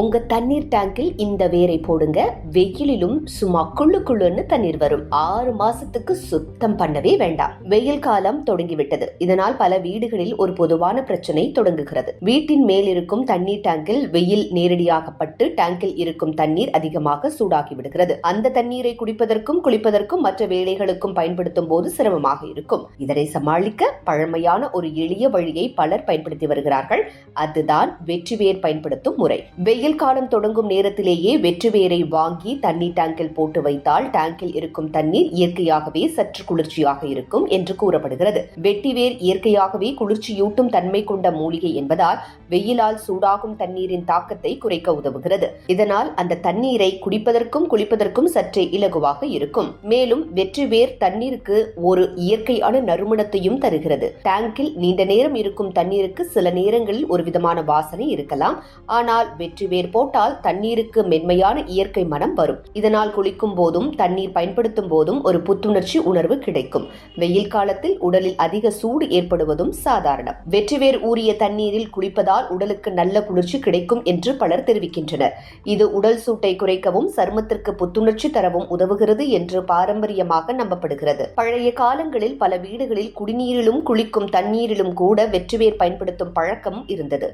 உங்க தண்ணீர் டேங்கில் இந்த வேரை போடுங்க. வெயிலிலும் சும்மா குள்ளுன்னு தண்ணீர் வரும். 6 மாசத்துக்கு சுத்தம் பண்ணவே வேண்டாம். வெயில் காலம் தொடங்கிவிட்டது. இதனால் பல வீடுகளில் ஒரு பொதுவான பிரச்சனை தொடங்குகிறது. வீட்டின் மேல் இருக்கும் தண்ணீர் டேங்கில் வெயில் நேரடியாக பட்டு டேங்கில் இருக்கும் தண்ணீர் அதிகமாக சூடாகி விடுகிறது. அந்த தண்ணீரை குடிப்பதற்கும் குளிப்பதற்கும் மற்ற வேலைகளுக்கும் பயன்படுத்தும் போது சிரமமாக இருக்கும். இதனை சமாளிக்க பழமையான ஒரு எளிய வழியை பலர் பயன்படுத்தி வருகிறார்கள். அதுதான் வெற்றிவேர் பயன்படுத்தும் முறை. வெயில் காலம் தொடங்கும் நேரத்திலேயே வெற்றிவேரை வாங்கி தண்ணீர் டேங்கில் போட்டு வைத்தால் டேங்கில் இருக்கும் தண்ணீர் இயற்கையாகவே சற்று குளிர்ச்சியாக இருக்கும் என்று கூறப்படுகிறது. வெட்டிவேர் இயற்கையாகவே குளிர்ச்சியூட்டும் தன்மை கொண்ட மூலிகை என்பதால் வெயிலால் சூடாகும் தண்ணீரின் தாக்கத்தை குறைக்க உதவுகிறது. இதனால் அந்த தண்ணீரை குடிப்பதற்கும் குளிப்பதற்கும் சற்றே இலகுவாக இருக்கும். மேலும் வெற்றிவேர் தண்ணீருக்கு ஒரு இயற்கையான நறுமணத்தையும் தருகிறது. டேங்கில் நீண்ட நேரம் இருக்கும் தண்ணீருக்கு சில நேரங்களில் ஒரு விதமான வாசனை இருக்கலாம். ஆனால் வெற்றிவேர் போட்டால் தண்ணீருக்கு மென்மையான இயற்கை மனம் வரும். இதனால் குளிக்கும் போதும் தண்ணீர் பயன்படுத்தும் போதும் ஒரு புத்துணர்ச்சி உணர்வு கிடைக்கும். வெயில் காலத்தில் உடலில் அதிக சூடு ஏற்படுவதும் சாதாரணம். வெற்றிவேர் ஊறிய தண்ணீரில் குளிப்பதால் உடலுக்கு நல்ல குளிர்ச்சி கிடைக்கும் என்று பலர் தெரிவிக்கின்றனர். இது உடல் சூட்டை குறைக்கவும் சருமத்திற்கு புத்துணர்ச்சி தரவும் உதவுகிறது என்று பாரம்பரியமாக நம்பப்படுகிறது. பழைய காலங்களில் பல வீடுகளில் குடிநீரிலும் குளிக்கும் தண்ணீரிலும் கூட வெற்றிவேர் பயன்படுத்தும் பழக்கம் இருந்தது.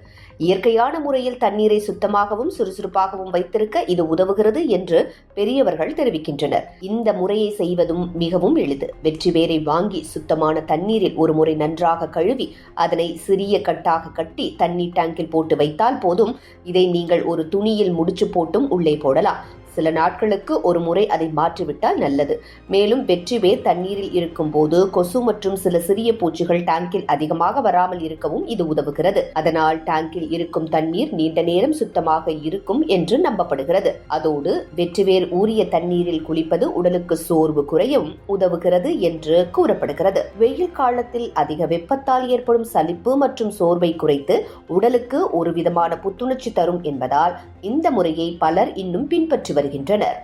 இயற்கையான முறையில் தண்ணீரை சுத்தமாகவும் சுறுசுறுப்பாகவும் வைத்திருக்க இது உதவுகிறது என்று பெரியவர்கள் தெரிவிக்கின்றனர். இந்த முறையை செய்வதும் மிகவும் எளிது. வெற்றிவேரை வாங்கி சுத்தமான தண்ணீரில் ஒரு முறை நன்றாக கழுவி அதனை சிறிய கட்டாக கட்டி தண்ணீர் டேங்கில் போட்டு வைத்தால் போதும். இதை நீங்கள் ஒரு துணியில் முடிச்சு போட்டும் உள்ளே போடலாம். சில நாட்களுக்கு ஒரு முறை அதை மாற்றிவிட்டால் நல்லது. மேலும் வெற்றிவேர் தண்ணீரில் இருக்கும் போது கொசு மற்றும் சில சிறிய பூச்சிகள் டேங்கில் அதிகமாக வராமல் இருக்கவும் இது உதவுகிறது. அதனால் டேங்கில் இருக்கும் தண்ணீர் நீண்ட நேரம் சுத்தமாக இருக்கும் என்று நம்பப்படுகிறது. அதோடு வெற்றிவேர் ஊறிய தண்ணீரில் குளிப்பது உடலுக்கு சோர்வு குறையவும் உதவுகிறது என்று கூறப்படுகிறது. வெயில் காலத்தில் அதிக வெப்பத்தால் ஏற்படும் சலிப்பு மற்றும் சோர்வை குறைத்து உடலுக்கு ஒரு விதமான புத்துணர்ச்சி தரும் என்பதால் இந்த முறையை பலர் இன்னும் பின்பற்றி வருகின்றனர்.